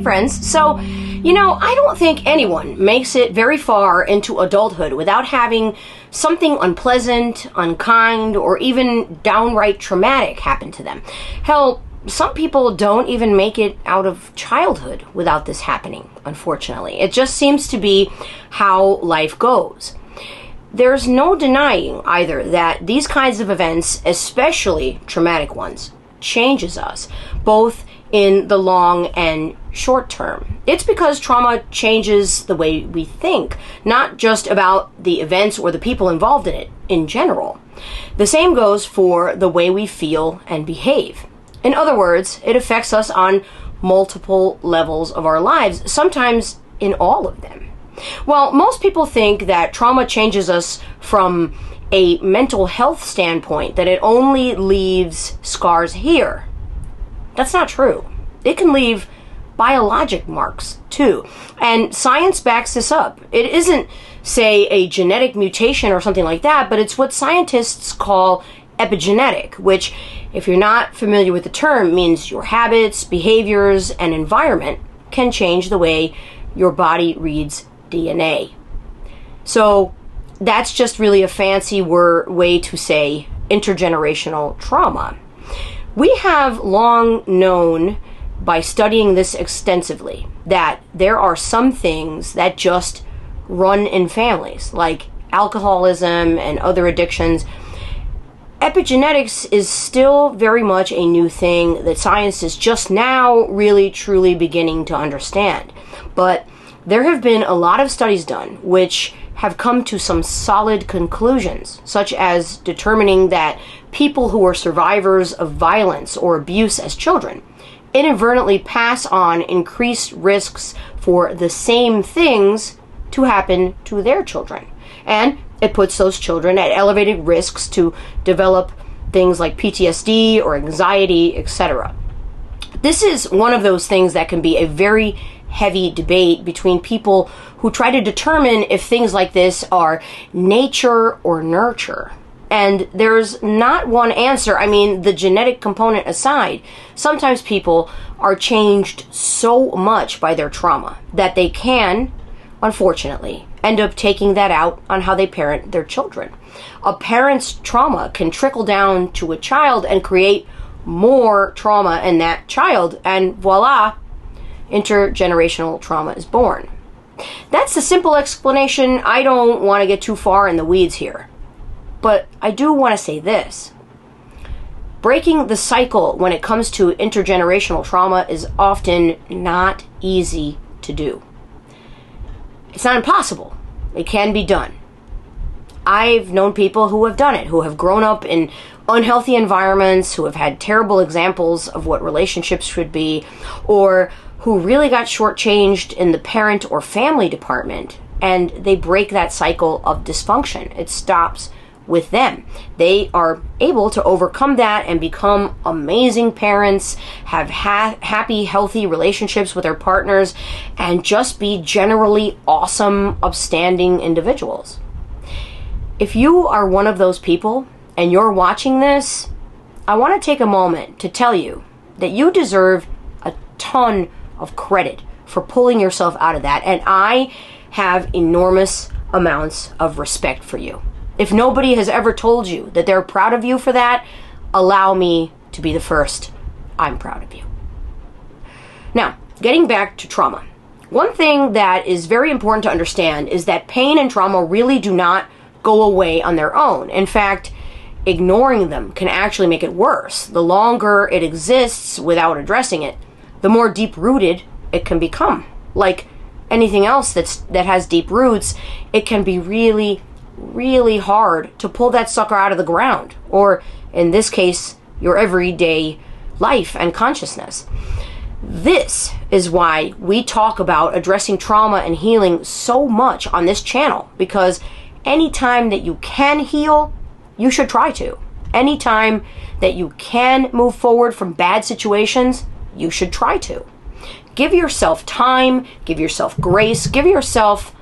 Hey friends, so, I don't think anyone makes it very far into adulthood without having something unpleasant, unkind, or even downright traumatic happen to them. Hell, some people don't even make it out of childhood without this happening, unfortunately. It just seems to be how life goes. There's no denying either that these kinds of events, especially traumatic ones, changes us, both in the long and short term. It's because trauma changes the way we think, not just about the events or the people involved in it in general. The same goes for the way we feel and behave. In other words, it affects us on multiple levels of our lives, sometimes in all of them. Well, most people think that trauma changes us from a mental health standpoint, that it only leaves scars here. That's not true. It can leave biologic marks too. And science backs this up. It isn't, say, a genetic mutation or something like that, but it's what scientists call epigenetic, which, if you're not familiar with the term, means your habits, behaviors, and environment can change the way your body reads DNA. So that's just really a fancy way to say intergenerational trauma. We have long known, by studying this extensively, that there are some things that just run in families, like alcoholism and other addictions. Epigenetics is still very much a new thing that science is just now really truly beginning to understand. But there have been a lot of studies done which have come to some solid conclusions, such as determining that people who are survivors of violence or abuse as children inadvertently pass on increased risks for the same things to happen to their children. And it puts those children at elevated risks to develop things like PTSD or anxiety, etc. This is one of those things that can be a very heavy debate between people who try to determine if things like this are nature or nurture. And there's not one answer. I mean, the genetic component aside, sometimes people are changed so much by their trauma that they can, unfortunately, end up taking that out on how they parent their children. A parent's trauma can trickle down to a child and create more trauma in that child, and voila, intergenerational trauma is born. That's the simple explanation. I don't want to get too far in the weeds here. But I do want to say this. Breaking the cycle when it comes to intergenerational trauma is often not easy to do. It's not impossible. It can be done. I've known people who have done it, who have grown up in unhealthy environments, who have had terrible examples of what relationships should be, or who really got shortchanged in the parent or family department, and they break that cycle of dysfunction. It stops with them. They are able to overcome that and become amazing parents, have happy, healthy relationships with their partners, and just be generally awesome, upstanding individuals. If you are one of those people and you're watching this, I want to take a moment to tell you that you deserve a ton of credit for pulling yourself out of that, and I have enormous amounts of respect for you. If nobody has ever told you that they're proud of you for that, allow me to be the first. I'm proud of you. Now, getting back to trauma. One thing that is very important to understand is that pain and trauma really do not go away on their own. In fact, ignoring them can actually make it worse. The longer it exists without addressing it, the more deep-rooted it can become. Like anything else that has deep roots, it can be really, really hard to pull that sucker out of the ground, or in this case, your everyday life and consciousness. This is why we talk about addressing trauma and healing so much on this channel, because anytime that you can heal, you should try to. Anytime that you can move forward from bad situations, you should try to. Give yourself time, give yourself grace, give yourself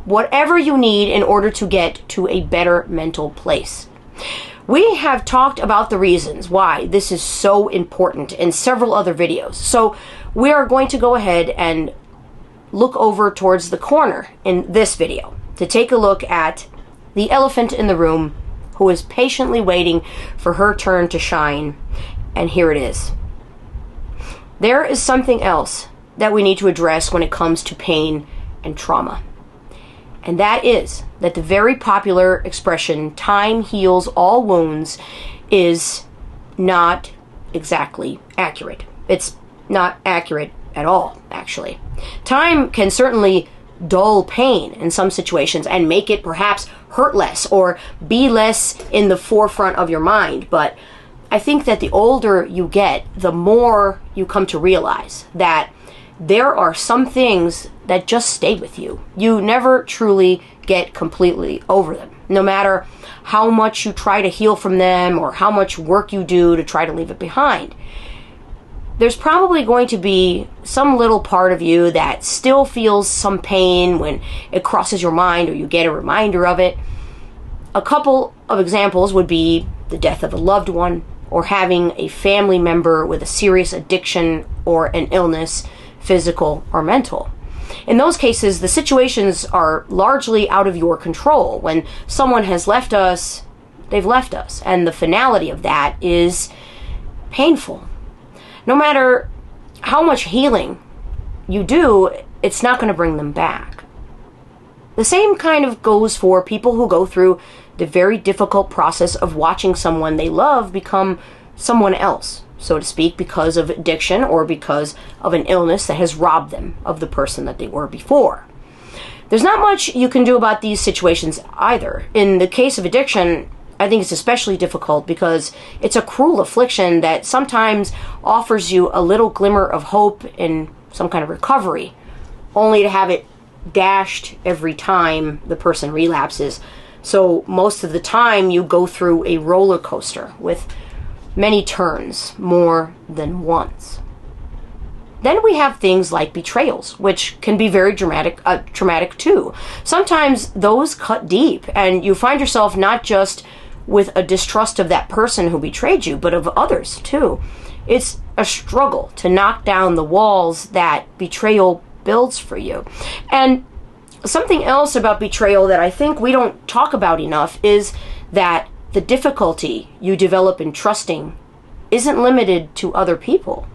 whatever you need in order to get to a better mental place. We have talked about the reasons why this is so important in several other videos. So we are going to go ahead and look over towards the corner in this video to take a look at the elephant in the room who is patiently waiting for her turn to shine. And here it is. There is something else that we need to address when it comes to pain and trauma. And that is that the very popular expression, time heals all wounds, is not exactly accurate. It's not accurate at all, actually. Time can certainly dull pain in some situations and make it perhaps hurt less or be less in the forefront of your mind. But I think that the older you get, the more you come to realize that there are some things that just stay with you. You never truly get completely over them, no matter how much you try to heal from them or how much work you do to try to leave it behind. There's probably going to be some little part of you that still feels some pain when it crosses your mind or you get a reminder of it. A couple of examples would be the death of a loved one, or having a family member with a serious addiction or an illness, physical or mental. In those cases, the situations are largely out of your control. When someone has left us, they've left us, and the finality of that is painful. No matter how much healing you do, it's not going to bring them back. The same kind of goes for people who go through the very difficult process of watching someone they love become someone else, so to speak, because of addiction or because of an illness that has robbed them of the person that they were before. There's not much you can do about these situations either. In the case of addiction, I think it's especially difficult because it's a cruel affliction that sometimes offers you a little glimmer of hope in some kind of recovery, only to have it dashed every time the person relapses. So most of the time you go through a roller coaster with many turns, more than once. Then we have things like betrayals, which can be very traumatic too. Sometimes those cut deep, and you find yourself not just with a distrust of that person who betrayed you, but of others too. It's a struggle to knock down the walls that betrayal builds for you. And something else about betrayal that I think we don't talk about enough is that the difficulty you develop in trusting isn't limited to other people.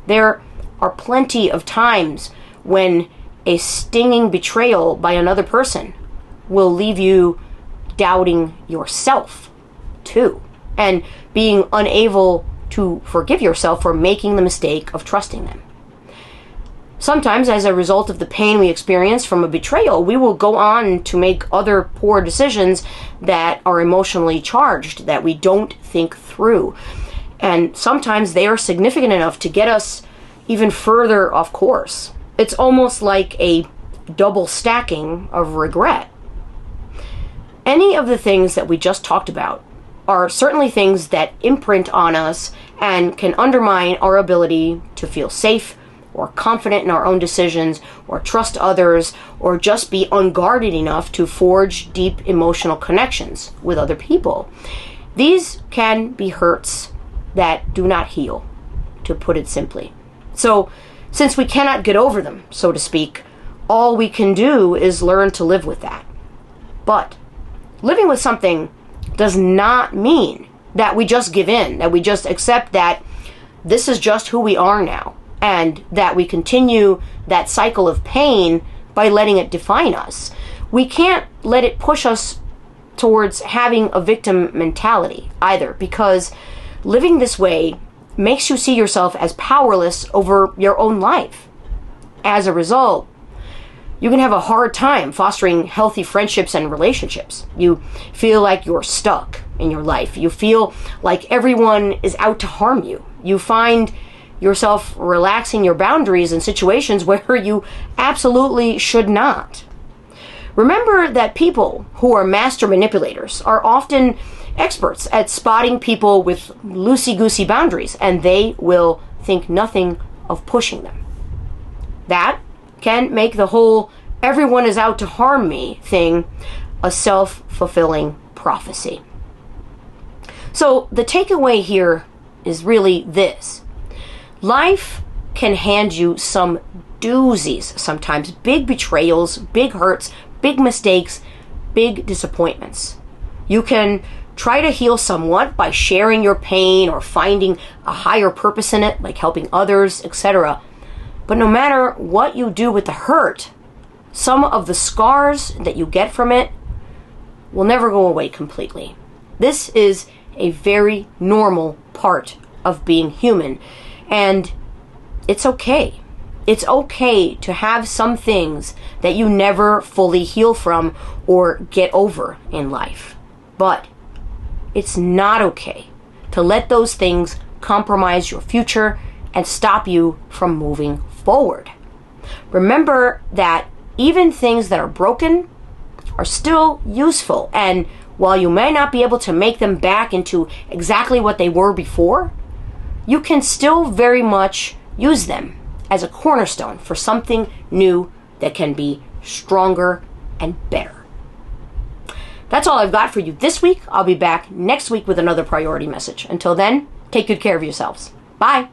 There are plenty of times when a stinging betrayal by another person will leave you doubting yourself too, and being unable to forgive yourself for making the mistake of trusting them. Sometimes, as a result of the pain we experience from a betrayal, we will go on to make other poor decisions that are emotionally charged, that we don't think through. And sometimes they are significant enough to get us even further off course. It's almost like a double stacking of regret. Any of the things that we just talked about are certainly things that imprint on us and can undermine our ability to feel safe or confident in our own decisions, or trust others, or just be unguarded enough to forge deep emotional connections with other people. These can be hurts that do not heal, to put it simply. So, since we cannot get over them, so to speak, all we can do is learn to live with that. But living with something does not mean that we just give in, that we just accept that this is just who we are now, and that we continue that cycle of pain by letting it define us. We can't let it push us towards having a victim mentality either, because living this way makes you see yourself as powerless over your own life. As a result, you can have a hard time fostering healthy friendships and relationships. You feel like you're stuck in your life. You feel like everyone is out to harm you. You find yourself relaxing your boundaries in situations where you absolutely should not. Remember that people who are master manipulators are often experts at spotting people with loosey-goosey boundaries, and they will think nothing of pushing them. That can make the whole "everyone is out to harm me" thing a self-fulfilling prophecy. So the takeaway here is really this. Life can hand you some doozies sometimes, big betrayals, big hurts, big mistakes, big disappointments. You can try to heal somewhat by sharing your pain or finding a higher purpose in it, like helping others, etc. But no matter what you do with the hurt, some of the scars that you get from it will never go away completely. This is a very normal part of being human, and it's okay. It's okay to have some things that you never fully heal from or get over in life. But it's not okay to let those things compromise your future and stop you from moving forward. Remember that even things that are broken are still useful, and while you may not be able to make them back into exactly what they were before, you can still very much use them as a cornerstone for something new that can be stronger and better. That's all I've got for you this week. I'll be back next week with another priority message. Until then, take good care of yourselves. Bye.